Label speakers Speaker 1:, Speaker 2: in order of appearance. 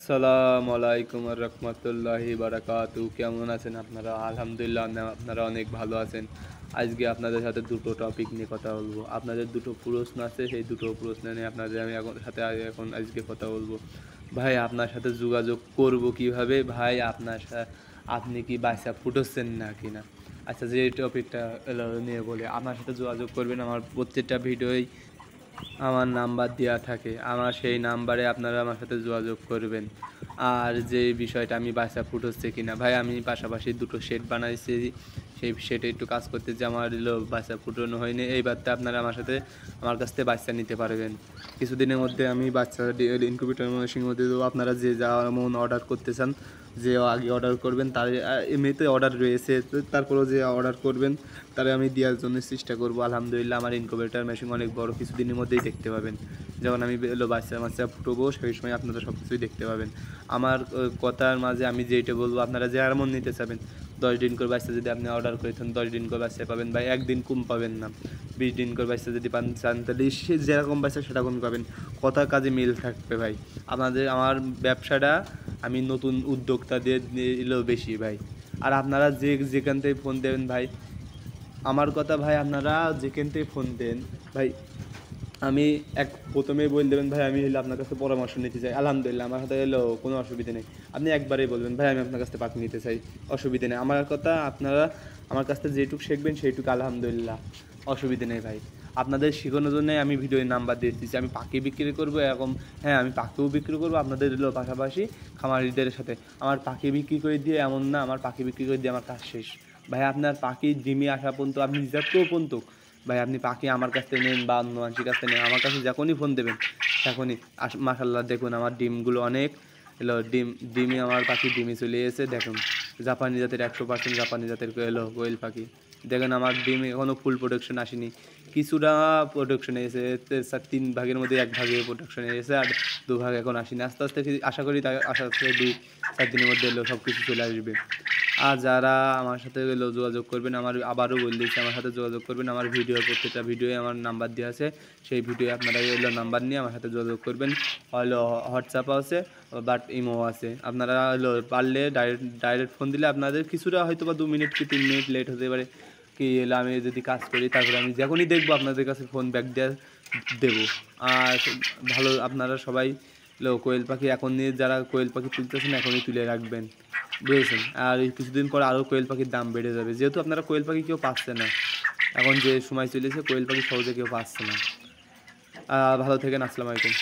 Speaker 1: আসসালামু আলাইকুম রহমতুল্লাহি বারাকাতু। কেমন আছেন আপনারা? আলহামদুলিল্লাহ আপনারা অনেক ভালো আছেন। আজকে আপনাদের সাথে দুটো টপিক নিয়ে কথা বলবো। আপনাদের দুটো প্রশ্ন আছে, সেই দুটো প্রশ্ন নিয়ে আপনাদের আমি এখন আজকে কথা বলবো। ভাই, আপনার সাথে যোগাযোগ করব কিভাবে? ভাই, আপনি কি বাচ্চা ফুটোচ্ছেন না কি না? আচ্ছা, যে টপিকটা নিয়ে বলে আপনার সাথে যোগাযোগ করবেন, আমার প্রত্যেকটা ভিডিওই আমার নাম্বার দেওয়া থাকে। আমার সেই নাম্বারে আপনারা আমার সাথে যোগাযোগ করবেন। আর যে বিষয়টা আমি বাচ্চা ফুটোচ্ছে কিনা, ভাই আমি পাশাপাশি দুটো শেড বানাইছি, সেই শেডে একটু কাজ করতে যে আমার বাচ্চা ফুটানো হয়নি। এইবারতে আপনারা আমার কাছ থেকে বাচ্চা নিতে পারবেন। কিছুদিনের মধ্যে আমি বাচ্চা ইনকিউবেটর মেশিনের মধ্যে দেবো। আপনারা যে যেমন অর্ডার করতে চান, যে আগে অর্ডার করবেন তার এমনিতে অর্ডার রয়েছে, তারপরেও যে অর্ডার করবেন তারে আমি দেওয়ার জন্য চেষ্টা করবো। আলহামদুলিল্লাহ, আমার ইনকিউবেটর মেশিন অনেক বড়, কিছুদিনের মধ্যেই দেখতে পাবেন। যখন আমি বাচ্চা ফুটবো সেই সময় আপনারা সব কিছুই দেখতে পাবেন। আমার কথার মাঝে আমি যেইটা বলবো, আপনারা যে যেমন নিতে চাবেন, 10 দিন করে বাচ্চা যদি আপনি অর্ডার করে থাকেন 10 দিন করে বাচ্চা পাবেন ভাই, একদিন কম পাবেন না। 20 দিন করে বাচ্চা যদি চান তাহলে সে যেরকম বাচ্চা সেরকম পাবেন। কথা কাজে মিল থাকবে ভাই। আমার ব্যবসাটা আমি নতুন উদ্যোক্তাদের দিলেও বেশি ভাই। আর আপনারা যেখান থেকে ফোন দেবেন ভাই, আমার কথা ভাই, আপনারা যেখান থেকে ফোন দেন ভাই, আমি প্রথমেই বলে দেবেন ভাই আমি আপনার কাছে পরামর্শ নিতে চাই। আলহামদুলিল্লাহ, আমার হাতে কোনো অসুবিধা নেই। আপনি একবারেই বলবেন ভাই আমি আপনার কাছ থেকে পাখি নিতে চাই, অসুবিধা নেই। আমার কথা, আপনারা আমার কাছ থেকে যেটুকু শিখবেন সেইটুকু আলহামদুলিল্লাহ, অসুবিধা নেই ভাই। আপনাদের শেখানোর জন্য আমি ভিডিওর নাম্বার দিয়ে দিচ্ছি। আমি পাখি বিক্রি করবো এরকম, হ্যাঁ আমি পাখিও বিক্রি করবো আপনাদের পাশাপাশি খামারিদের সাথে। আমার পাখি বিক্রি করে দিয়ে এমন না, আমার পাখি বিক্রি করে দিয়ে আমার কাজ শেষ ভাই। আপনার পাখি ডিমে আসা পর্যন্ত, আপনি নিজেকেও পর্যন্ত ভাই, আপনি পাখি আমার কাছ থেকে নেন বা অন্য মানুষের কাছ থেকে নেন, আমার কাছে যখনই ফোন দেবেন তখনই মাশাল্লাহ দেখুন আমার ডিমগুলো অনেক ডিমে আমার পাখি ডিমে চলে এসে দেখুন। জাপানি জাতের 100% জাপানি জাতের কোয়েল পাখি দেখেন। আমার ডিম এখনও ফুল প্রোডাকশন আসেনি, কিছুটা প্রোডাকশন এসে 3 ভাগের মধ্যে 1 ভাগে প্রোডাকশন এসে, আর 2 ভাগ এখন আসেনি। আস্তে আস্তে আশা করি আশা করি 2-4 দিনের মধ্যে সব কিছু চলে আসবে। আর যারা আমার সাথে যোগাযোগ করবেন, আমার আবারও বলে দিচ্ছি, আমার সাথে যোগাযোগ করবেন। আমার প্রত্যেকটা ভিডিওয়ে আমার নাম্বার দেওয়া আছে, সেই ভিডিও আপনারা নাম্বার নিয়ে আমার সাথে যোগাযোগ করবেন। হোয়াটসঅ্যাপও আছে, বাট ইমো আছে। আপনারা পারলে ডাইরেক্ট ফোন দিলে আপনাদের কিছুটা হয়তো বা 2 মিনিট কি 3 মিনিট লেট হতে পারে। কি আমি যদি কাজ করি তারপরে আমি যখনই দেখবো আপনাদের কাছে ফোন ব্যাক দেবো। আর ভালো, আপনারা সবাই কোয়েল পাখি এখন নিয়ে যারা কোয়েল পাখি তুলতেছেন এখনই তুলে রাখবেন, বুঝেছেন? আর এই কিছুদিন পর আরও কোয়েল পাখির দাম বেড়ে যাবে, যেহেতু আপনারা কোয়েল পাখি কেউ পাচ্ছে না। এখন যে সময় চলেছে কোয়েল পাখি সহজে কেউ পাচ্ছে না। ভালো থেকেন, আসসালামু আলাইকুম।